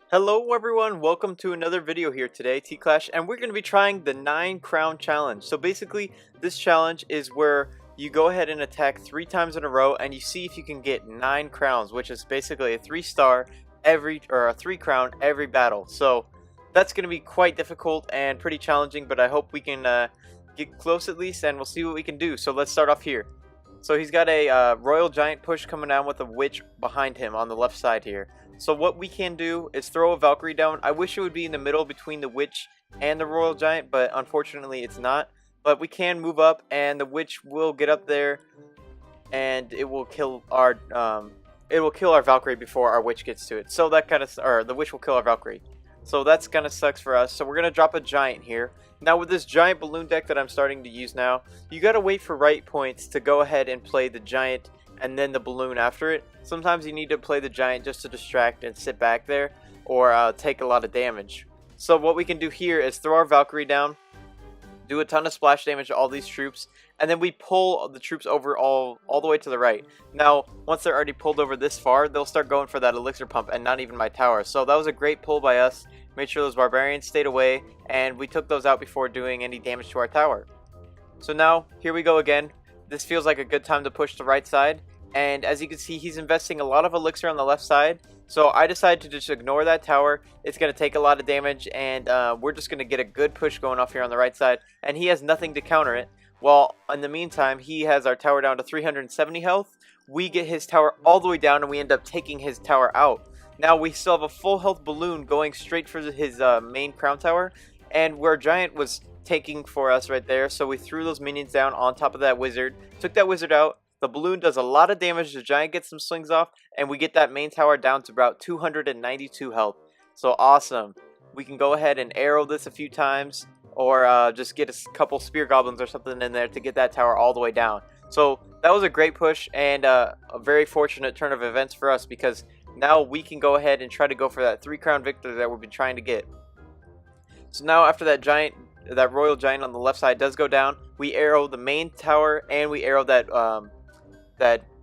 Hello everyone, welcome to another video here today, T-Clash, and we're going to be trying the 9 crown challenge. So basically, this challenge is where you go ahead and attack 3 times in a row and you see if you can get 9 crowns, which is basically a 3-star or a 3 crown every battle. So that's going to be quite difficult and pretty challenging, but I hope we can get close at least and we'll see what we can do. So let's start off here. So he's got a Royal Giant push coming down with a Witch behind him on the left side here. So what we can do is throw a Valkyrie down. I wish it would be in the middle between the Witch and the Royal Giant, but unfortunately it's not. But we can move up and the Witch will get up there and it will kill our Valkyrie before our Witch gets to it. So that kind of, or the Witch will kill our Valkyrie. So that's kind of sucks for us. So we're going to drop a Giant here. Now with this Giant balloon deck that I'm starting to use now, you got to wait for right points to go ahead and play the Giant and then the balloon after it. Sometimes you need to play the Giant just to distract and sit back there or take a lot of damage. So what we can do here is throw our Valkyrie down, do a ton of splash damage to all these troops, and then we pull the troops over all the way to the right. Now, once they're already pulled over this far, they'll start going for that elixir pump and not even my tower. So that was a great pull by us. Made sure those barbarians stayed away, and we took those out before doing any damage to our tower. So now, here we go again. This feels like a good time to push the right side. And as you can see, he's investing a lot of elixir on the left side. So I decided to just ignore that tower. It's going to take a lot of damage, and we're just going to get a good push going off here on the right side. And he has nothing to counter it. While in the meantime, he has our tower down to 370 health. We get his tower all the way down, and we end up taking his tower out. Now we still have a full health balloon going straight for his main crown tower. And where Giant was taking for us right there, so we threw those minions down on top of that wizard. Took that wizard out. The balloon does a lot of damage, the Giant gets some slings off, and we get that main tower down to about 292 health. So awesome. We can go ahead and arrow this a few times, or just get a couple spear goblins or something in there to get that tower all the way down. So that was a great push and a very fortunate turn of events for us, because now we can go ahead and try to go for that 3 crown victory that we've been trying to get. So now after that Royal Giant on the left side does go down, we arrow the main tower and we arrow that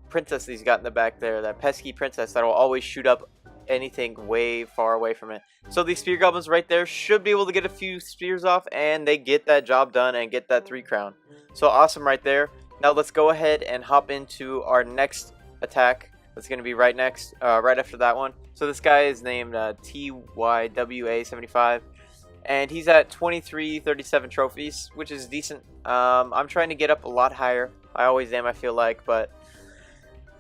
princess that he's got in the back there, that pesky princess that will always shoot up anything way far away from it. So these spear goblins right there should be able to get a few spears off, and they get that job done and get that 3 crown. So awesome right there. Now let's go ahead and hop into our next attack. That's going to be right after that one. So this guy is named TYWA75. And he's at 2337 trophies, which is decent. I'm trying to get up a lot higher. I always am, I feel like, but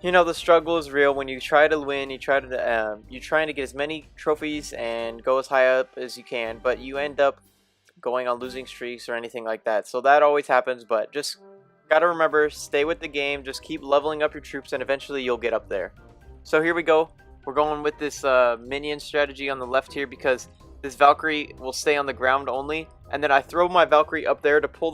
you know, the struggle is real. When you try to win, you're trying to get as many trophies and go as high up as you can, but you end up going on losing streaks or anything like that. So that always happens, but just gotta remember, stay with the game, just keep leveling up your troops, and eventually you'll get up there. So here we go. We're going with this minion strategy on the left here, because this Valkyrie will stay on the ground only, and then I throw my Valkyrie up there to pull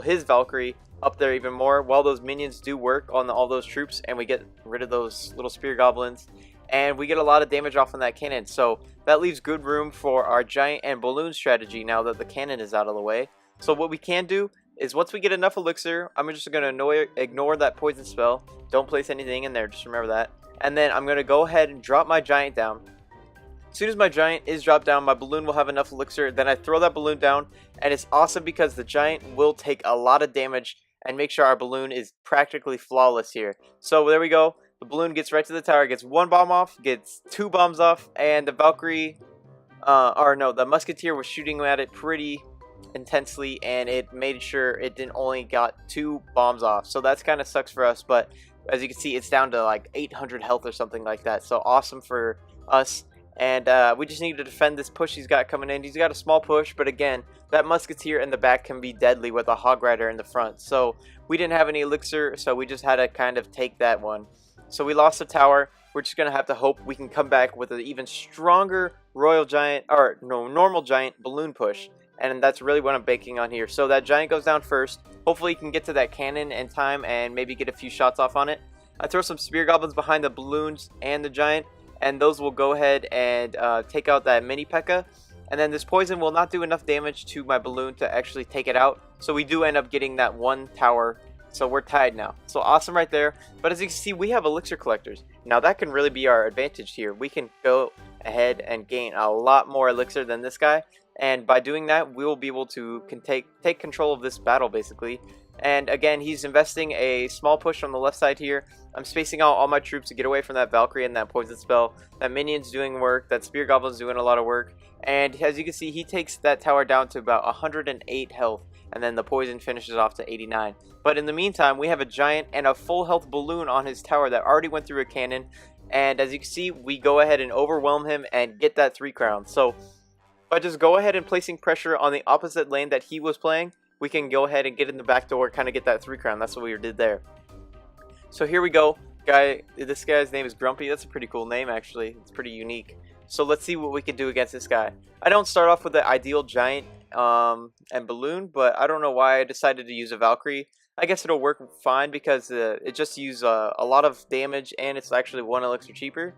his Valkyrie up there even more, while those minions do work on all those troops, and we get rid of those little spear goblins, and we get a lot of damage off on that cannon. So that leaves good room for our Giant and balloon strategy now that the cannon is out of the way. So what we can do is, once we get enough elixir, I'm just going to ignore that poison spell. Don't place anything in there, just remember that. And then I'm going to go ahead and drop my Giant down. As soon as my Giant is dropped down, my balloon will have enough elixir. Then I throw that balloon down, and it's awesome because the Giant will take a lot of damage and make sure our balloon is practically flawless here. So there we go. The balloon gets right to the tower, gets 1 bomb off, gets 2 bombs off, and the Valkyrie, the Musketeer was shooting at it pretty intensely, and it made sure it didn't only got 2 bombs off. So that's kind of sucks for us, but as you can see, it's down to like 800 health or something like that. So awesome for us. And we just need to defend this push he's got coming in. He's got a small push, but again, that Musketeer in the back can be deadly with a Hog Rider in the front. So we didn't have any elixir, so we just had to kind of take that one. So we lost the tower. We're just going to have to hope we can come back with an even stronger Royal Giant, or no, normal Giant balloon push. And that's really what I'm banking on here. So that Giant goes down first. Hopefully he can get to that cannon in time and maybe get a few shots off on it. I throw some spear goblins behind the balloons and the Giant, and those will go ahead and take out that mini P.E.K.K.A. And then this poison will not do enough damage to my balloon to actually take it out. So we do end up getting that 1 tower So we're tied now. So awesome right there. But as you can see, we have elixir collectors. Now that can really be our advantage here. We can go ahead and gain a lot more elixir than this guy. And by doing that, we will be able to take control of this battle basically. And again, he's investing a small push on the left side here. I'm spacing out all my troops to get away from that Valkyrie and that poison spell. That minion's doing work. That spear goblin's doing a lot of work. And as you can see, he takes that tower down to about 108 health. And then the poison finishes off to 89. But in the meantime, we have a giant and a full health balloon on his tower that already went through a cannon. And as you can see, we go ahead and overwhelm him and get that 3 crowns. So by just go ahead and placing pressure on the opposite lane that he was playing, we can go ahead and get in the back door, kind of get that 3 crown. That's what we did there. So here we go. This guy's name is Grumpy. That's a pretty cool name, actually. It's pretty unique. So let's see what we can do against this guy. I don't start off with the ideal giant and balloon, but I don't know why I decided to use a Valkyrie. I guess it'll work fine because it just uses a lot of damage and it's actually 1 elixir cheaper.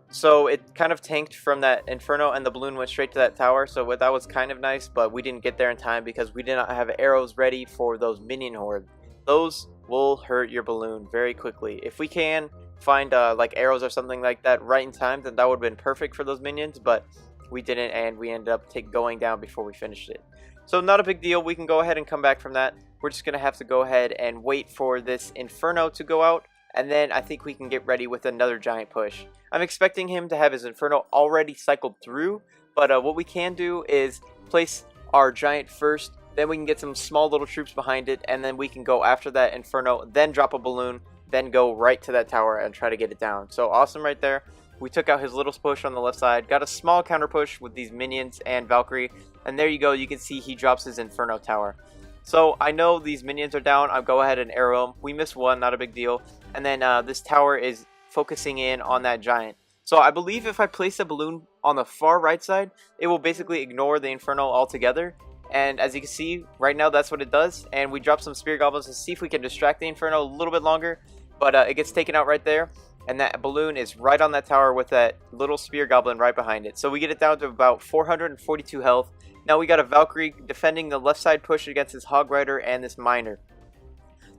So it kind of tanked from that Inferno and the balloon went straight to that tower. So that was kind of nice, but we didn't get there in time because we did not have arrows ready for those minion hordes. Those will hurt your balloon very quickly. If we can find like arrows or something like that right in time, then that would have been perfect for those minions, but we didn't, and we ended up going down before we finished it. So not a big deal. We can go ahead and come back from that. We're just going to have to go ahead and wait for this Inferno to go out, and then I think we can get ready with another giant push. I'm expecting him to have his Inferno already cycled through, but what we can do is place our giant first, then we can get some small little troops behind it, and then we can go after that Inferno, then drop a balloon, then go right to that tower and try to get it down. So awesome right there. We took out his little push on the left side, got a small counter push with these minions and Valkyrie, and there you go. You can see he drops his Inferno tower. So I know these minions are down. I'll go ahead and arrow them. We missed one, not a big deal. And then this tower is focusing in on that giant. So I believe if I place a balloon on the far right side, it will basically ignore the Inferno altogether. And as you can see, right now that's what it does. And we drop some spear goblins to see if we can distract the Inferno a little bit longer. But it gets taken out right there. And that balloon is right on that tower with that little spear goblin right behind it. So we get it down to about 442 health. Now we got a Valkyrie defending the left side push against this Hog Rider and this Miner.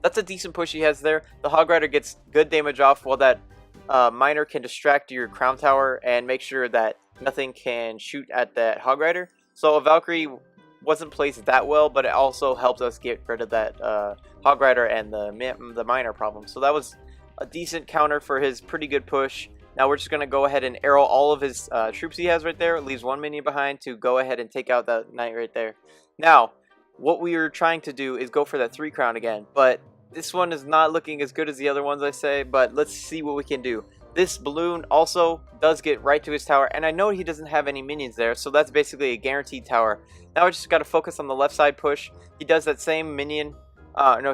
That's a decent push he has there. The Hog Rider gets good damage off while that Miner can distract your Crown Tower and make sure that nothing can shoot at that Hog Rider. So a Valkyrie wasn't placed that well, but it also helped us get rid of that Hog Rider and the Miner problem. So that was a decent counter for his pretty good push. Now we're just going to go ahead and arrow all of his troops he has right there. It leaves 1 minion behind to go ahead and take out that knight right there. Now, what we were trying to do is go for that 3 crown again. But this one is not looking as good as the other ones, I say. But let's see what we can do. This balloon also does get right to his tower. And I know he doesn't have any minions there. So that's basically a guaranteed tower. Now we just got to focus on the left side push. He does that same minion.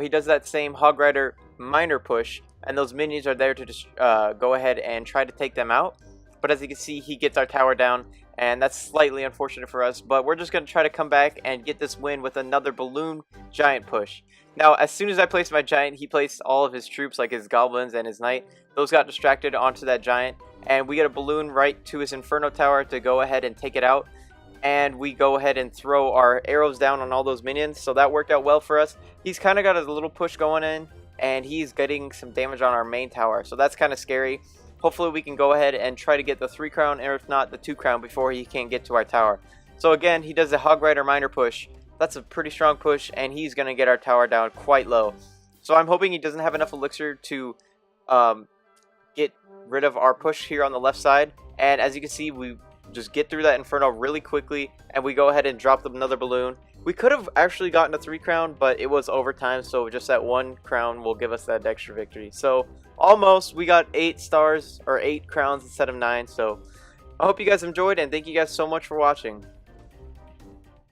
He does that same Hog Rider Miner push. And those minions are there to just go ahead and try to take them out. But as you can see, he gets our tower down. And that's slightly unfortunate for us. But we're just going to try to come back and get this win with another balloon giant push. Now, as soon as I placed my giant, he placed all of his troops, like his goblins and his knight. Those got distracted onto that giant. And we get a balloon right to his Inferno tower to go ahead and take it out. And we go ahead and throw our arrows down on all those minions. So that worked out well for us. He's kind of got a little push going in. And he's getting some damage on our main tower. So that's kind of scary. Hopefully we can go ahead and try to get the 3 crown, or if not the 2 crown, before he can get to our tower. So again, he does a Hog Rider Miner push. That's a pretty strong push, and he's going to get our tower down quite low. So I'm hoping he doesn't have enough elixir to get rid of our push here on the left side. And as you can see, we just get through that Inferno really quickly, and we go ahead and drop another balloon. We could have actually gotten a 3 crown, but it was overtime, so just that 1 crown will give us that extra victory. So almost, we got 8 stars, or 8 crowns instead of 9. So I hope you guys enjoyed, and thank you guys so much for watching.